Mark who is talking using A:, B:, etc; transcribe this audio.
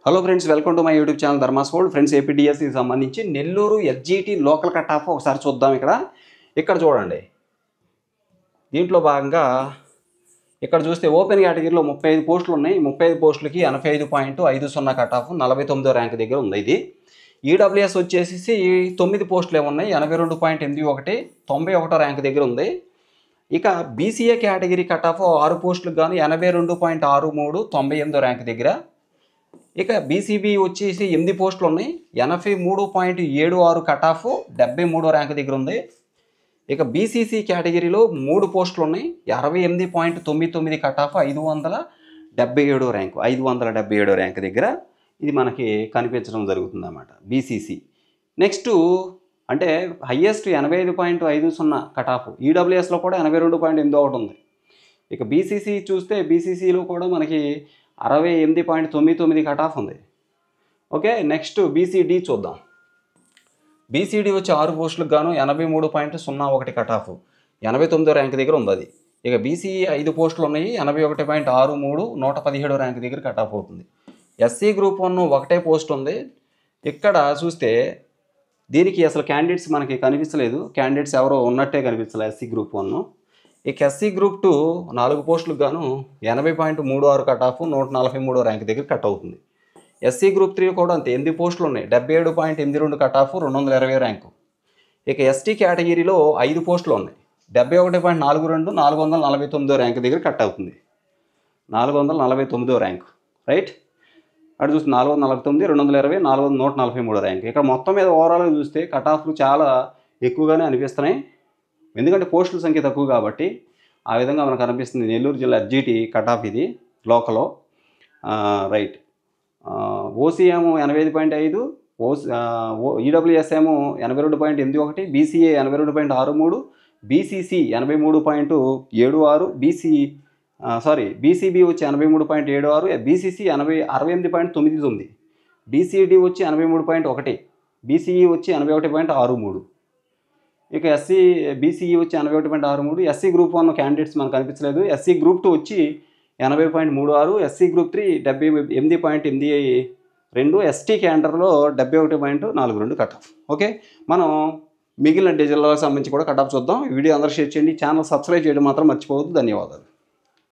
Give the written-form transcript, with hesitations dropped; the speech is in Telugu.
A: Hello friends, welcome to my YouTube channel Dharmas world. Friends, ఏపీడిఎస్సికి సంబంధించి Nellore SGT local cut off ఒకసారి చూద్దాం. ఇక్కడ చూడండి. దీంట్లో భాగంగా ఇక్కడ చూస్తే ఓపెన్ కేటగిరీలో 35 పోస్టులు ఉన్నాయి. 35 పోస్టులకి 85.50 కట్ ఆఫ్ 49వ ర్యాంక్ దగ్గర ఉంది. ఇది ఈడబ్ల్యూఎస్ వచ్చేసి 9 పోస్టులు ఏమున్నాయి, 82.81 91వ ర్యాంక్ దగ్గర ఉంది. ఇక బీసీఏ కేటగిరీ కట్ ఆఫ్ 6 పోస్టులకు గాను 82.63 98వ ర్యాంక్ దగ్గర. ఇక బీసీబీ వచ్చేసి 8 పోస్టులు ఉన్నాయి, 83.76 కట్ ఆఫ్ 73వ ర్యాంక్ దగ్గర ఉంది. ఇక బీసీసీ కేటగిరీలో 3 పోస్టులు ఉన్నాయి, 68.99 కట్ ఆఫ్ 577వ ర్యాంకు 577వ ర్యాంక్ దగ్గర ఇది మనకి కనిపించడం జరుగుతుంది అన్నమాట బీసీసీ. నెక్స్ట్ అంటే హయ్యెస్ట్ 85.50 కట్ ఆఫ్, ఈడబ్ల్యూఎస్లో కూడా 82.81 ఉంది. ఇక బీసీసీ చూస్తే బీసీసీలో కూడా మనకి 68.99 కట్ ఆఫ్ ఉంది. ఓకే, నెక్స్ట్ బీసీడీ చూద్దాం. బీసీడీ వచ్చి 6 పోస్టులకు గాను 83.01 కట్ ఆఫ్ 89వ ర్యాంక్ దగ్గర ఉంది అది. ఇక బీసీఈ 5 పోస్టులు ఉన్నాయి, 81.63 117వ ర్యాంక్ దగ్గర కట్ ఆఫ్ అవుతుంది. ఎస్సీ గ్రూప్ 1 ఒకటే పోస్ట్ ఉంది. ఇక్కడ చూస్తే దీనికి అసలు క్యాండిడేట్స్ మనకి కనిపించలేదు, క్యాండిడేట్స్ ఎవరో ఉన్నట్టే కనిపించలేదు ఎస్సీ గ్రూప్ 1. ఇక ఎస్సీ గ్రూప్ 2 4 పోస్టులకు గాను 80.36 కట్ ఆఫ్ 143వ ర్యాంక్ దగ్గర కట్ అవుతుంది. ఎస్సీ గ్రూప్ 3 కూడా అంతే, 8 పోస్టులు ఉన్నాయి, 77.82 కట్ ఆఫ్ 220వ ర్యాంకు. ఇక ఎస్టీ కేటగిరీలో 5 పోస్టులు ఉన్నాయి, 71.42 449వ ర్యాంక్ దగ్గర కట్ అవుతుంది. 449వ ర్యాంకు, రైట్. అటు చూస్తే 449 220 143వ ర్యాంక్. ఇక్కడ మొత్తం మీద ఓవరాల్గా చూస్తే కట్ ఆఫ్లు చాలా ఎక్కువగానే అనిపిస్తున్నాయి, ఎందుకంటే పోస్టుల సంఖ్య తక్కువ కాబట్టి. ఆ విధంగా మనకు అనిపిస్తుంది. నెల్లూరు జిల్లా ఎస్జిటి కట్ ఆఫ్ ఇది లోకలో, రైట్. ఓసీ ఏమో 85.5, ఈడబ్ల్యూఎస్ ఏమో 82.81, బీసీఏ 82.63, బీసీసీ 83.76, బీసీబీ వచ్చి 83.76, బీసీసీ 68.99, బీసీడీ వచ్చి 83.1, బీసీఈ వచ్చి 81.63. ఇక బీసీఈ వచ్చి 81.63. ఎస్సీ గ్రూప్ 1 క్యాండిడేట్స్ మనకు కనిపించలేదు. ఎస్సీ గ్రూప్ 2 వచ్చి 80.36, ఎస్సీ గ్రూప్ 3 78.82, ఎస్టీ క్యాండర్లో 71.42 కట్ ఆఫ్. ఓకే, మనం మిగిలిన జిల్లాలకు సంబంధించి కూడా కట్ ఆఫ్ చూద్దాం. ఈ వీడియో అందరూ షేర్ చేయండి, ఛానల్ సబ్స్క్రైబ్ చేయడం మాత్రం మర్చిపోవద్దు. ధన్యవాదాలు.